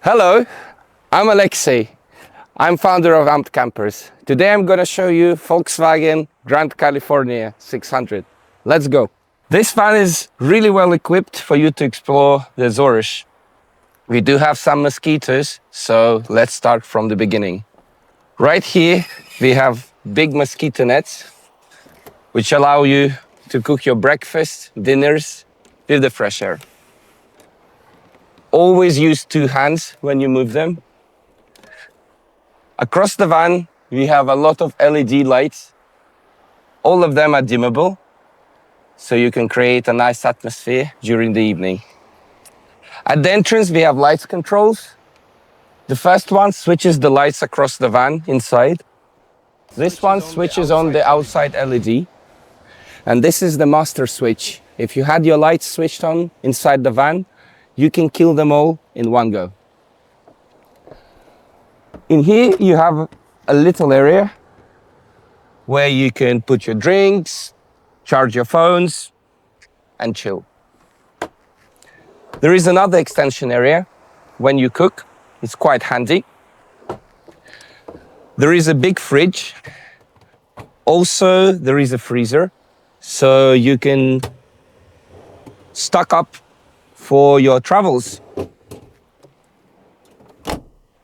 Hello, I'm Alexei. I'm founder of Amped Campers. Today I'm going to show you Volkswagen Grand California 600. Let's go. This van is really well equipped for you to explore the Azores. We do have some mosquitoes, so let's start from the beginning. Right here we have big mosquito nets, which allow you to cook your breakfast, dinners with the fresh air. Always use two hands when you move them. Across the van, we have a lot of LED lights. All of them are dimmable, so you can create a nice atmosphere during the evening. At the entrance, we have light controls. The first one switches the lights across the van inside. This one switches on the outside LED. And this is the master switch. If you had your lights switched on inside the van, you can kill them all in one go. In here, you have a little area where you can put your drinks, charge your phones, and chill. There is another extension area when you cook. It's quite handy. There is a big fridge. Also, there is a freezer, so you can stock up for your travels.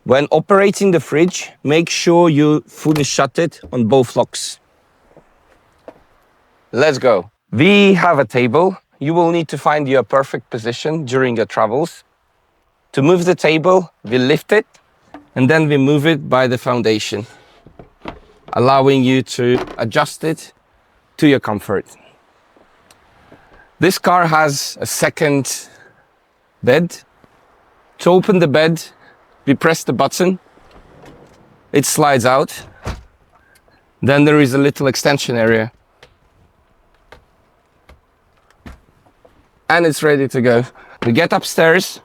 When operating the fridge, make sure you fully shut it on both locks. Let's go. We have a table. You will need to find your perfect position during your travels. To move the table, we lift it and then we move it by the foundation, allowing you to adjust it to your comfort. This car has a second bed. To open the bed, we press the button, it slides out. Then there is a little extension area. And it's ready to go. We get upstairs.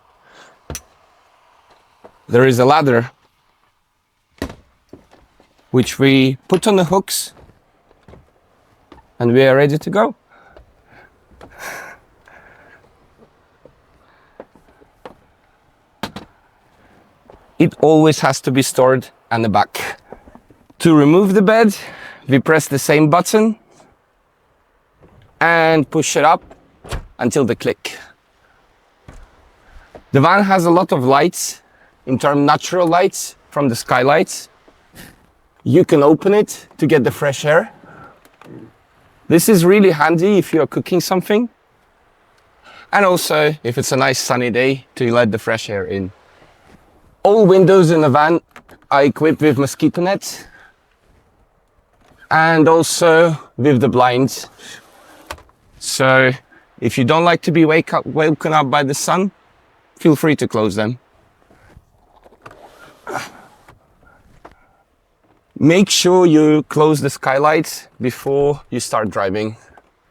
There is a ladder, which we put on the hooks, and we are ready to go. It always has to be stored at the back. To remove the bed, we press the same button and push it up until the click. The van has a lot of lights, in terms natural lights from the skylights. You can open it to get the fresh air. This is really handy if you're cooking something. And also if it's a nice sunny day to let the fresh air in. All windows in the van are equipped with mosquito nets and also with the blinds. So if you don't like to be woken up by the sun, feel free to close them. Make sure you close the skylights before you start driving.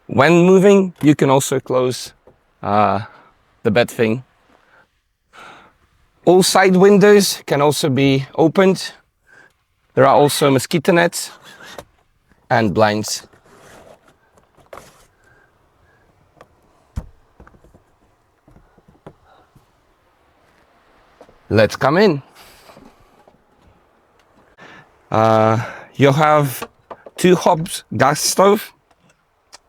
When moving, you can also close the bed thing. All side windows can also be opened. There are also mosquito nets and blinds. Let's come in. You have two hobs gas stove.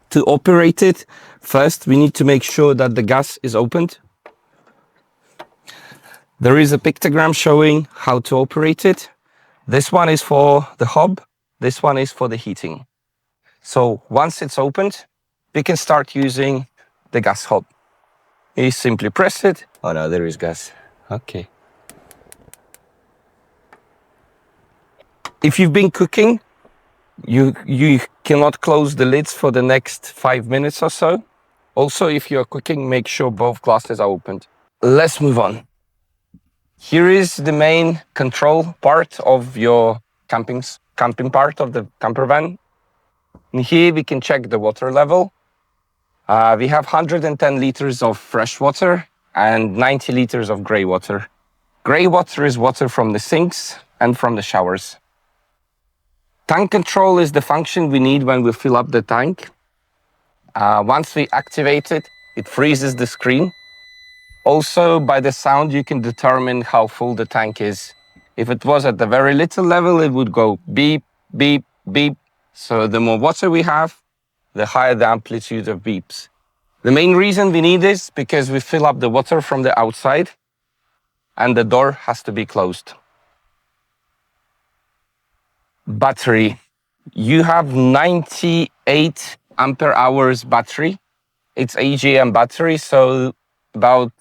To operate it, first we need to make sure that the gas is opened. There is a pictogram showing how to operate it. This one is for the hob, this one is for the heating. So once it's opened, we can start using the gas hob. You simply press it. Oh no, there is gas. Okay. If you've been cooking, you cannot close the lids for the next 5 minutes or so. Also, if you're cooking, make sure both glasses are opened. Let's move on. Here is the main control part of your camping part of the camper van. In here we can check the water level. We have 110 liters of fresh water and 90 liters of grey water. Grey water is water from the sinks and from the showers. Tank control is the function we need when we fill up the tank. Once we activate it, it freezes the screen Also, by the sound, you can determine how full the tank is. If it was at the very little level, it would go beep, beep, beep. So the more water we have, the higher the amplitude of beeps. The main reason we need this because we fill up the water from the outside and the door has to be closed. Battery. You have 98 ampere hours battery. It's AGM battery, so about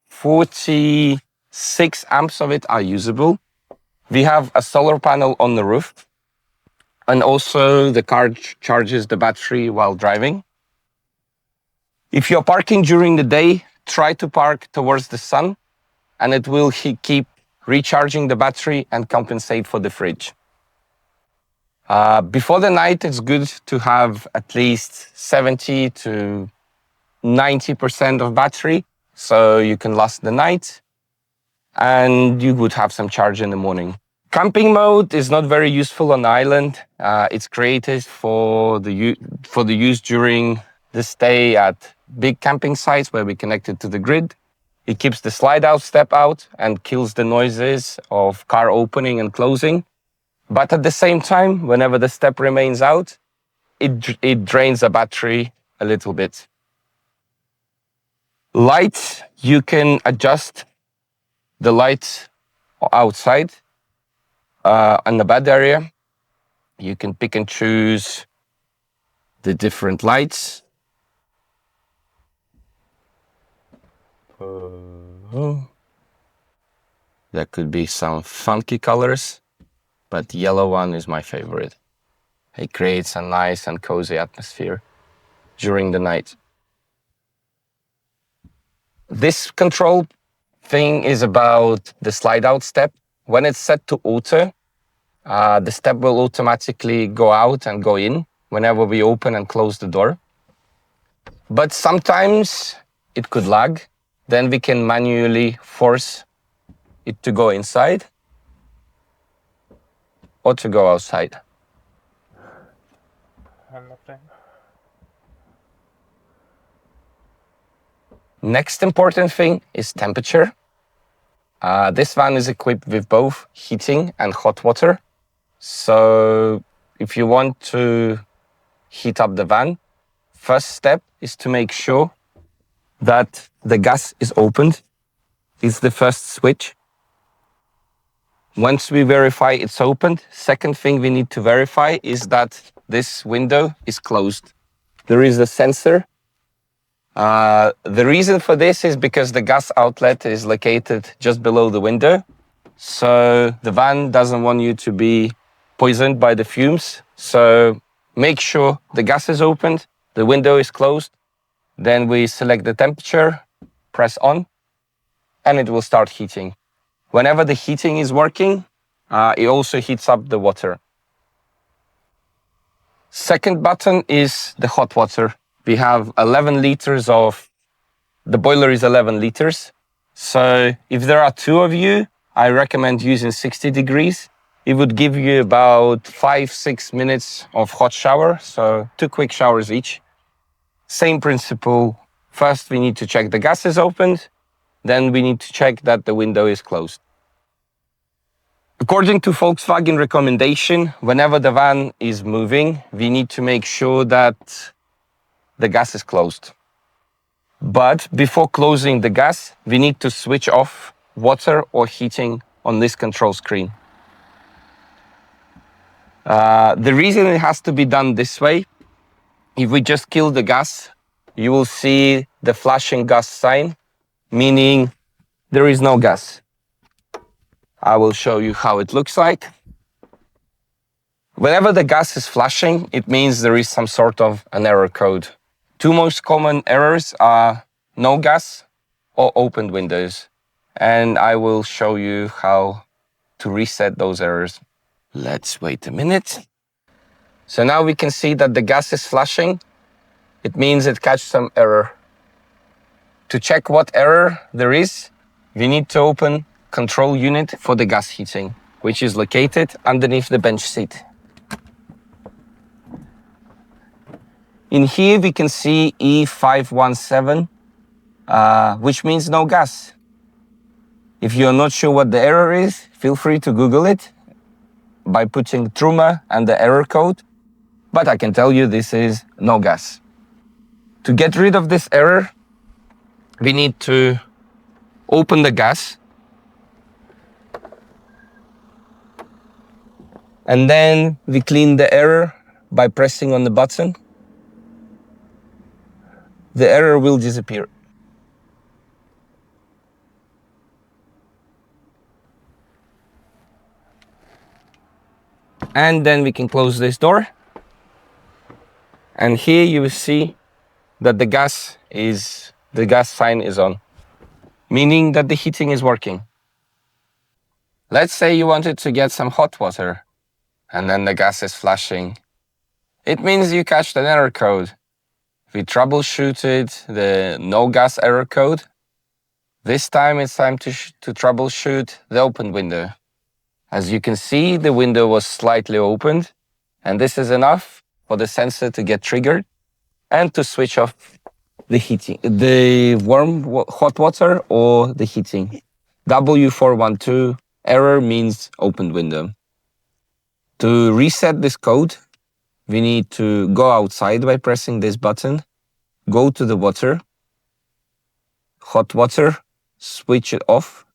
46 amps of it are usable. We have a solar panel on the roof, and also the car charges the battery while driving. If you're parking during the day, try to park towards the sun, and it will keep recharging the battery and compensate for the fridge. Before the night, it's good to have at least 70 to 90% of battery, so you can last the night, and you would have some charge in the morning. Camping mode is not very useful on the island. It's created for the use during the stay at big camping sites where we connected to the grid. It keeps the slide out step out and kills the noises of car opening and closing. But at the same time, whenever the step remains out, it drains the battery a little bit. Lights, you can adjust the lights outside in the bed area. You can pick and choose the different lights. There could be some funky colors, but the yellow one is my favorite. It creates a nice and cozy atmosphere during the night. This control thing is about the slide out step. When it's set to auto, the step will automatically go out and go in whenever we open and close the door. But sometimes it could lag. Then we can manually force it to go inside or to go outside. Next important thing is temperature. This van is equipped with both heating and hot water. So if you want to heat up the van, first step is to make sure that the gas is opened. It's the first switch. Once we verify it's opened, second thing we need to verify is that this window is closed. There is a sensor. The reason for this is because the gas outlet is located just below the window. So the van doesn't want you to be poisoned by the fumes. So make sure the gas is opened, the window is closed. Then we select the temperature, press on, and it will start heating. Whenever the heating is working, it also heats up the water. Second button is the hot water. We have 11 liters of, the boiler is 11 liters. So if there are two of you, I recommend using 60 degrees. It would give you about 5-6 minutes of hot shower. So 2 quick showers each. Same principle. First, we need to check the gas is opened. Then we need to check that the window is closed. According to Volkswagen recommendation, whenever the van is moving, we need to make sure that the gas is closed. But before closing the gas, we need to switch off water or heating on this control screen. The reason it has to be done this way, if we just kill the gas, you will see the flashing gas sign, meaning there is no gas. I will show you how it looks like. Whenever the gas is flashing, it means there is some sort of an error code. Two most common errors are no gas or opened windows. And I will show you how to reset those errors. Let's wait a minute. So now we can see that the gas is flashing. It means it catch some error. To check what error there is, we need to open control unit for the gas heating, which is located underneath the bench seat. In here we can see E517 which means no gas. If you're not sure what the error is, feel free to Google it by putting Truma and the error code, but I can tell you this is no gas. To get rid of this error, we need to open the gas and then we clean the error by pressing on the button. The error will disappear. And then we can close this door. And here you will see that the gas sign is on, meaning that the heating is working. Let's say you wanted to get some hot water and then the gas is flashing. It means you catched an error code. We troubleshooted the no gas error code. This time it's time to troubleshoot the open window. As you can see, the window was slightly opened, and this is enough for the sensor to get triggered and to switch off the heating, the hot water or the heating. W412 error means open window. To reset this code, we need to go outside by pressing this button, go to the water, hot water, switch it off,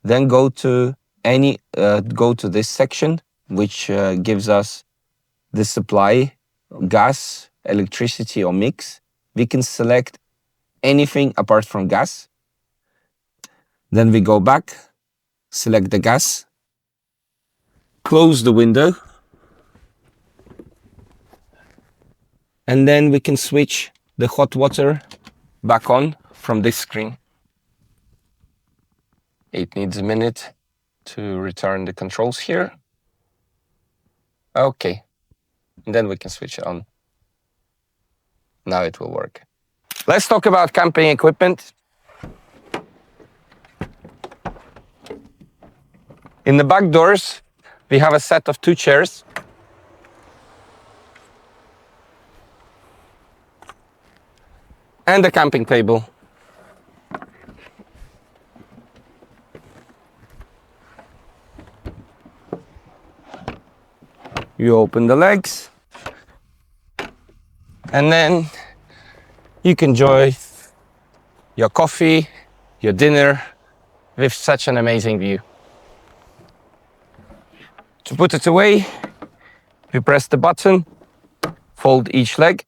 then go to this section, which gives us the supply, gas, electricity or mix. We can select anything apart from gas. Then we go back, select the gas, close the window, and then we can switch the hot water back on from this screen. It needs a minute to return the controls here. Okay, and then we can switch it on. Now it will work. Let's talk about camping equipment. In the back doors, we have a set of 2 chairs. And a camping table. You open the legs, and then you can enjoy your coffee, your dinner with such an amazing view. To put it away, we press the button, fold each leg.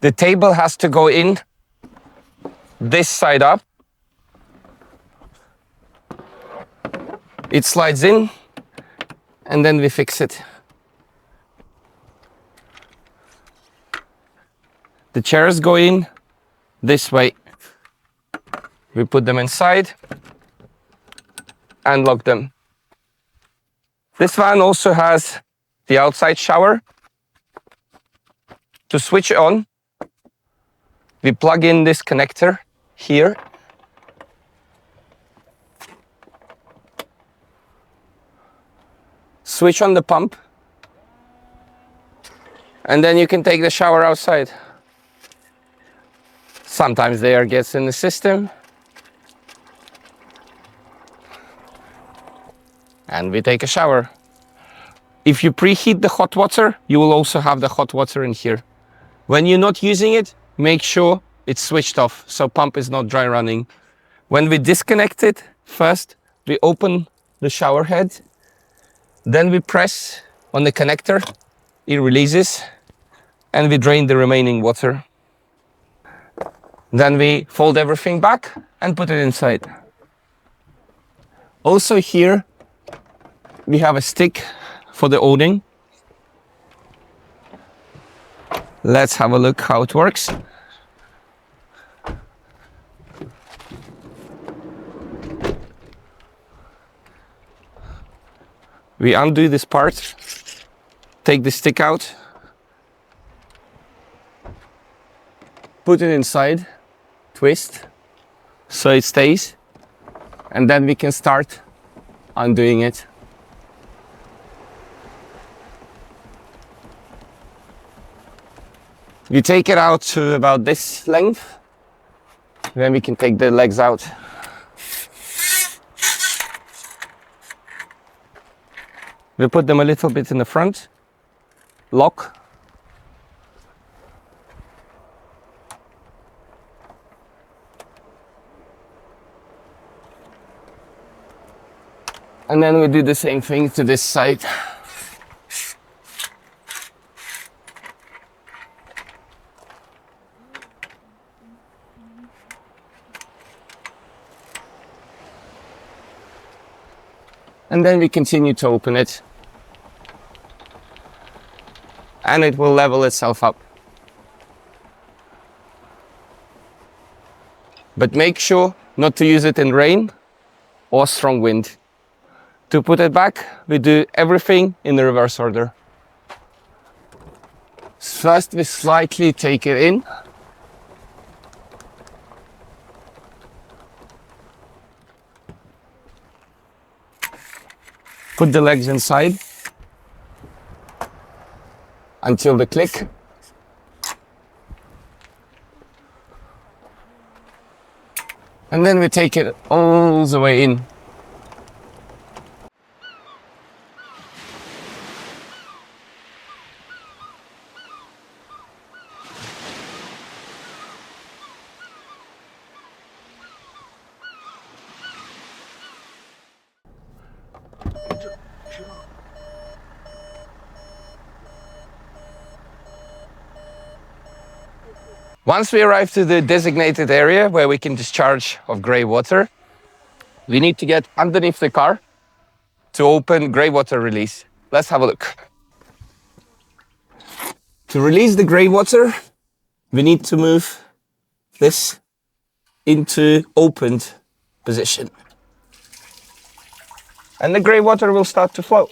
The table has to go in this side up. It slides in, and then we fix it. The chairs go in this way. We put them inside and lock them. This van also has the outside shower. To switch it on, we plug in this connector here. Switch on the pump, and then you can take the shower outside. Sometimes the air gets in the system, and we take a shower. If you preheat the hot water, you will also have the hot water in here. When you're not using it, make sure it's switched off, so pump is not dry running. When we disconnect it, first we open the shower head, then we press on the connector, it releases, and we drain the remaining water. Then we fold everything back and put it inside. Also here, we have a stick for the awning. Let's have a look how it works. We undo this part, take the stick out, put it inside, twist, so it stays, and then we can start undoing it. You take it out to about this length, then we can take the legs out. We put them a little bit in the front, lock. And then we do the same thing to this side. And then we continue to open it. And it will level itself up. But make sure not to use it in rain or strong wind. To put it back, we do everything in the reverse order. First, we slightly take it in. Put the legs inside until the click. And then we take it all the way in. Once we arrive to the designated area where we can discharge of grey water, we need to get underneath the car to open grey water release. Let's have a look. To release the grey water, we need to move this into opened position. And the grey water will start to flow.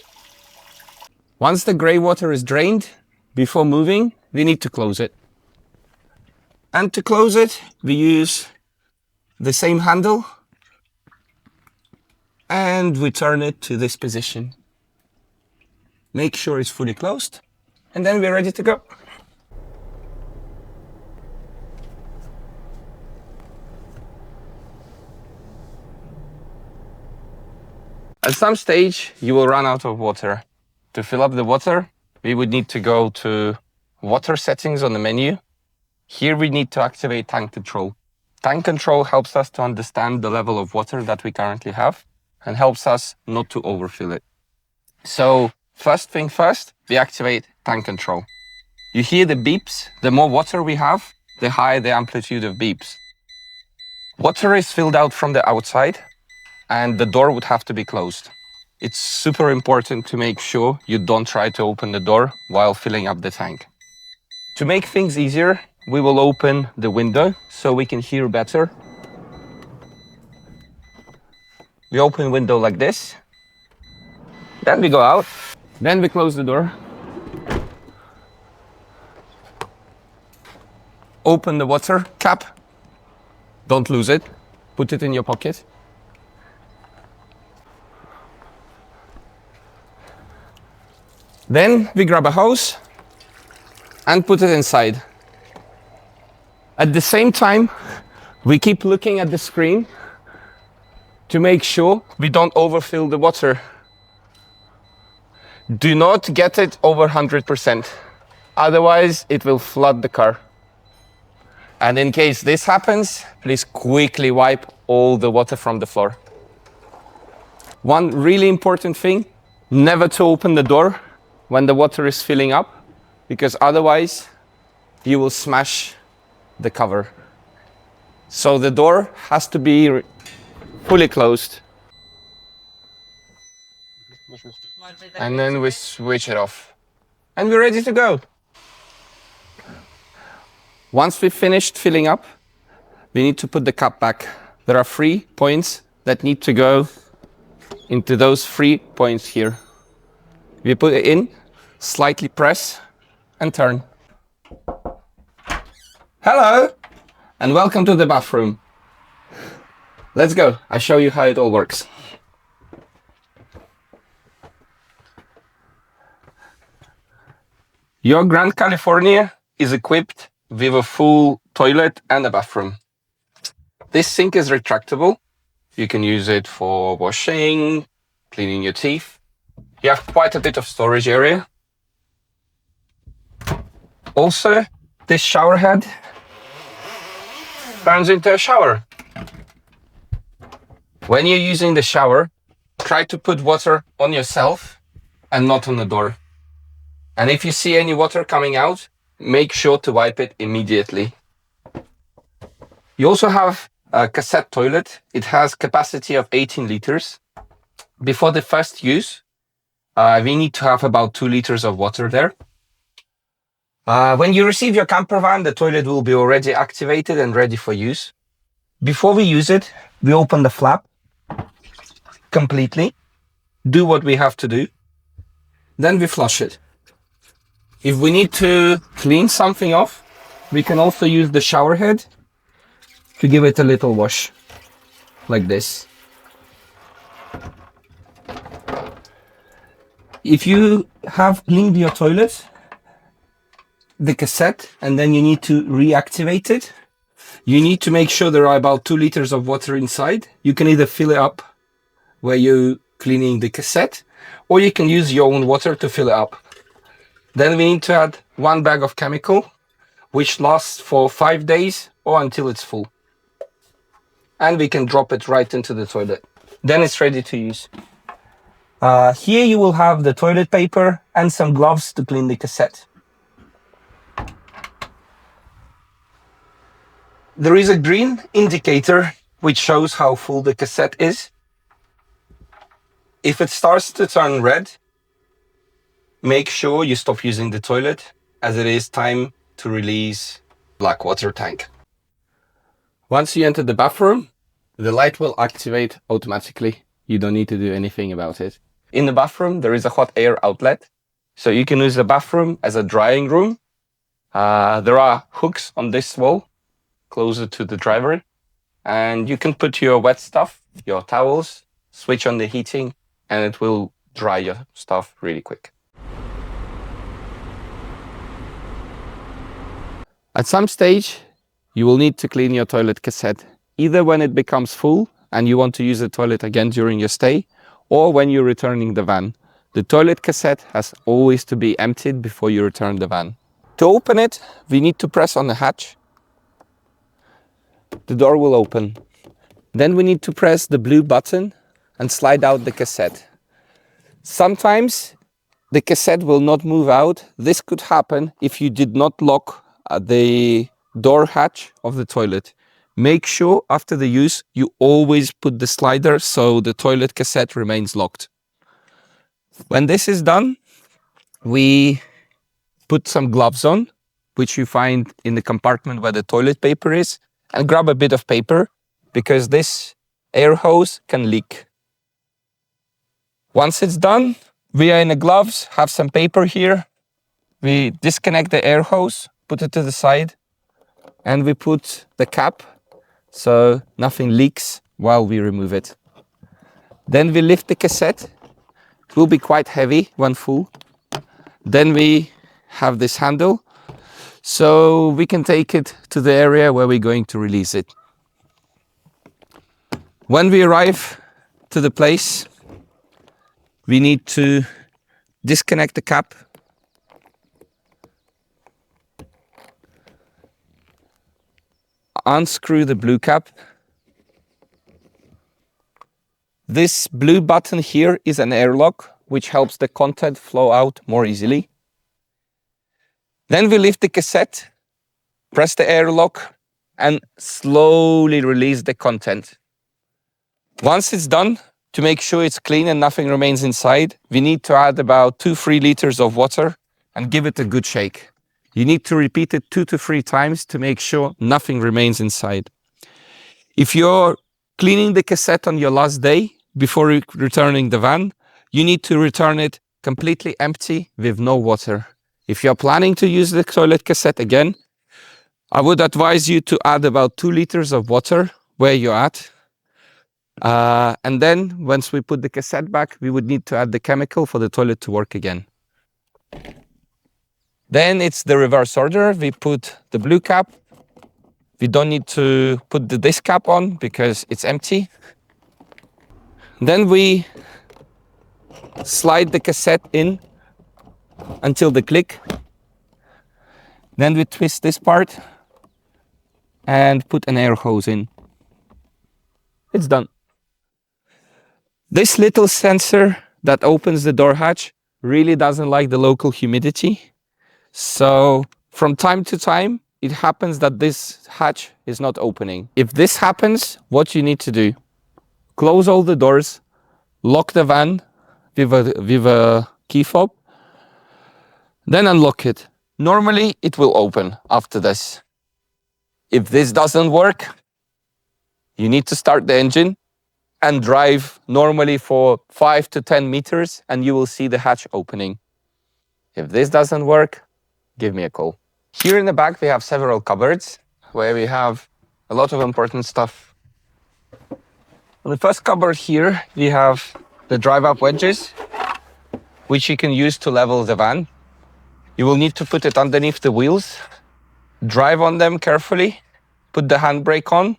Once the grey water is drained, before moving, we need to close it. And to close it, we use the same handle and we turn it to this position. Make sure it's fully closed and then we're ready to go. At some stage, you will run out of water. To fill up the water, we would need to go to water settings on the menu. Here we need to activate tank control. Tank control helps us to understand the level of water that we currently have and helps us not to overfill it. So first thing first, we activate tank control. You hear the beeps. The more water we have, the higher the amplitude of beeps. Water is filled out from the outside and the door would have to be closed. It's super important to make sure you don't try to open the door while filling up the tank. To make things easier, we will open the window so we can hear better. We open the window like this. Then we go out. Then we close the door. Open the water cap. Don't lose it. Put it in your pocket. Then we grab a hose and put it inside. At the same time, we keep looking at the screen to make sure we don't overfill the water. Do not get it over 100%, otherwise it will flood the car. And in case this happens, please quickly wipe all the water from the floor. One really important thing, never to open the door when the water is filling up, because otherwise you will smash the cover. So the door has to be fully closed. And then we switch it off. And we're ready to go. Once we've finished filling up, we need to put the cap back. There are 3 points that need to go into those 3 points here. We put it in, slightly press, and turn. Hello, and welcome to the bathroom. Let's go, I'll show you how it all works. Your Grand California is equipped with a full toilet and a bathroom. This sink is retractable. You can use it for washing, cleaning your teeth. You have quite a bit of storage area. Also, this shower head turns into a shower. When you're using the shower, try to put water on yourself and not on the door. And if you see any water coming out, make sure to wipe it immediately. You also have a cassette toilet. It has capacity of 18 liters. Before the first use, we need to have about 2 liters of water there. When you receive your camper van, the toilet will be already activated and ready for use. Before we use it, we open the flap completely, do what we have to do, then we flush it. If we need to clean something off, we can also use the shower head to give it a little wash, like this. If you have cleaned your toilet, the cassette, and then you need to reactivate it, you need to make sure there are about 2 liters of water inside. You can either fill it up where you're cleaning the cassette, or you can use your own water to fill it up. Then we need to add 1 bag of chemical, which lasts for 5 days or until it's full. And we can drop it right into the toilet. Then it's ready to use. Here you will have the toilet paper and some gloves to clean the cassette. There is a green indicator which shows how full the cassette is. If it starts to turn red, make sure you stop using the toilet, as it is time to release black water tank. Once you enter the bathroom, the light will activate automatically. You don't need to do anything about it. In the bathroom, there is a hot air outlet, so you can use the bathroom as a drying room. There are hooks on this wall, closer to the driver, and you can put your wet stuff, your towels, switch on the heating, and it will dry your stuff really quick. At some stage, you will need to clean your toilet cassette, either when it becomes full and you want to use the toilet again during your stay, or when you're returning the van. The toilet cassette has always to be emptied before you return the van. To open it, we need to press on the hatch. The door will open. Then we need to press the blue button and slide out the cassette. Sometimes the cassette will not move out. This could happen if you did not lock the door hatch of the toilet. Make sure after the use you always put the slider so the toilet cassette remains locked. When this is done, we put some gloves on, which you find in the compartment where the toilet paper is, and grab a bit of paper because this air hose can leak. Once it's done, we are in the gloves, have some paper here. We disconnect the air hose, put it to the side, and we put the cap so nothing leaks while we remove it. Then we lift the cassette. It will be quite heavy when full. Then we have this handle so we can take it to the area where we're going to release it. When we arrive to the place, we need to disconnect the cap, unscrew the blue cap. This blue button here is an airlock, which helps the content flow out more easily. Then we lift the cassette, press the airlock, and slowly release the content. Once it's done, to make sure it's clean and nothing remains inside, we need to add about 2-3 liters of water and give it a good shake. You need to repeat it 2 to 3 times to make sure nothing remains inside. If you're cleaning the cassette on your last day before returning the van, you need to return it completely empty with no water. If you're planning to use the toilet cassette again, I would advise you to add about 2 liters of water where you're at. And then once we put the cassette back, we would need to add the chemical for the toilet to work again. Then it's the reverse order. We put the blue cap. We don't need to put this cap on because it's empty. Then we slide the cassette in until the click. Then we twist this part and put an air hose in. It's done. This little sensor that opens the door hatch really doesn't like the local humidity. So from time to time, it happens that this hatch is not opening. If this happens, what you need to do, close all the doors, lock the van with a key fob, then unlock it. Normally, it will open after this. If this doesn't work, you need to start the engine and drive normally for 5 to 10 meters and you will see the hatch opening. If this doesn't work, give me a call. Here in the back, we have several cupboards where we have a lot of important stuff. On the first cupboard here, we have the drive-up wedges, which you can use to level the van. You will need to put it underneath the wheels, drive on them carefully, put the handbrake on,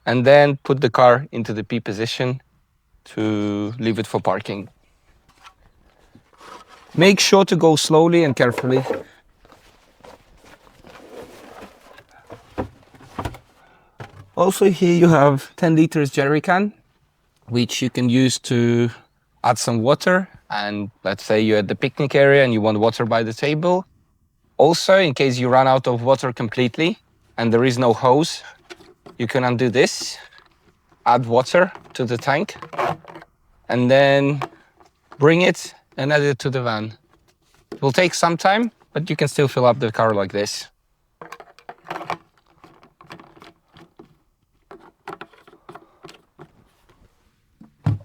and then put the car into the P position to leave it for parking. Make sure to go slowly and carefully. Also here you have 10 liters jerry can, which you can use to add some water. And let's say you're at the picnic area and you want water by the table. Also, in case you run out of water completely and there is no hose, you can undo this, add water to the tank, and then bring it and add it to the van. It will take some time, but you can still fill up the car like this.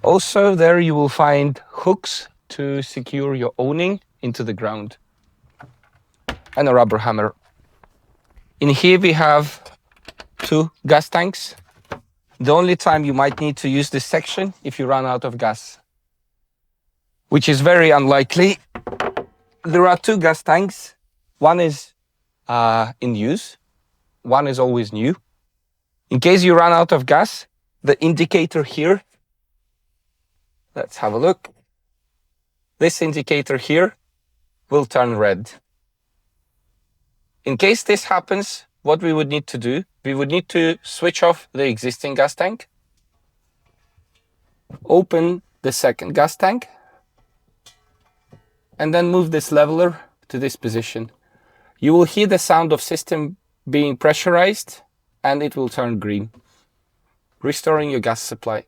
Also, there you will find hooks to secure your awning into the ground and a rubber hammer. In here we have 2 gas tanks. The only time you might need to use this section if you run out of gas, which is very unlikely. There are 2 gas tanks. One is in use, one is always new. In case you run out of gas, the indicator here, let's have a look. This indicator here will turn red. In case this happens, what we would need to do, we would need to switch off the existing gas tank, open the second gas tank, and then move this leveler to this position. You will hear the sound of system being pressurized and it will turn green, restoring your gas supply.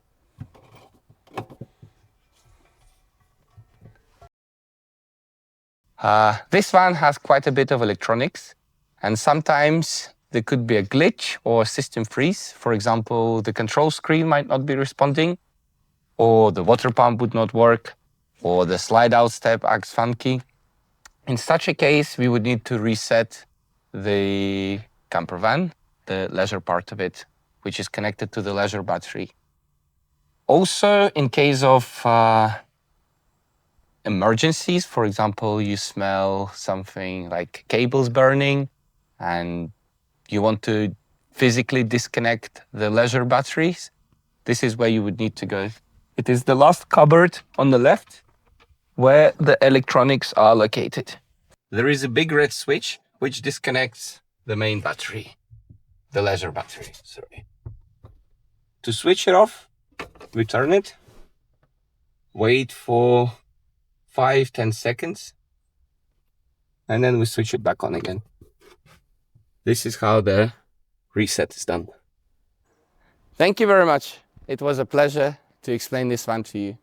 This van has quite a bit of electronics, and sometimes there could be a glitch or a system freeze. For example, the control screen might not be responding, or the water pump would not work, or the slide out step acts funky. In such a case, we would need to reset the campervan, the leisure part of it, which is connected to the leisure battery. Also, in case of emergencies, for example, you smell something like cables burning and you want to physically disconnect the leisure batteries, this is where you would need to go. It is the last cupboard on the left where the electronics are located. There is a big red switch which disconnects the main battery, the leisure battery, sorry. To switch it off, we turn it, wait for 5-10 seconds, and then we switch it back on again. This is how the reset is done. Thank you very much. It was a pleasure to explain this one to you.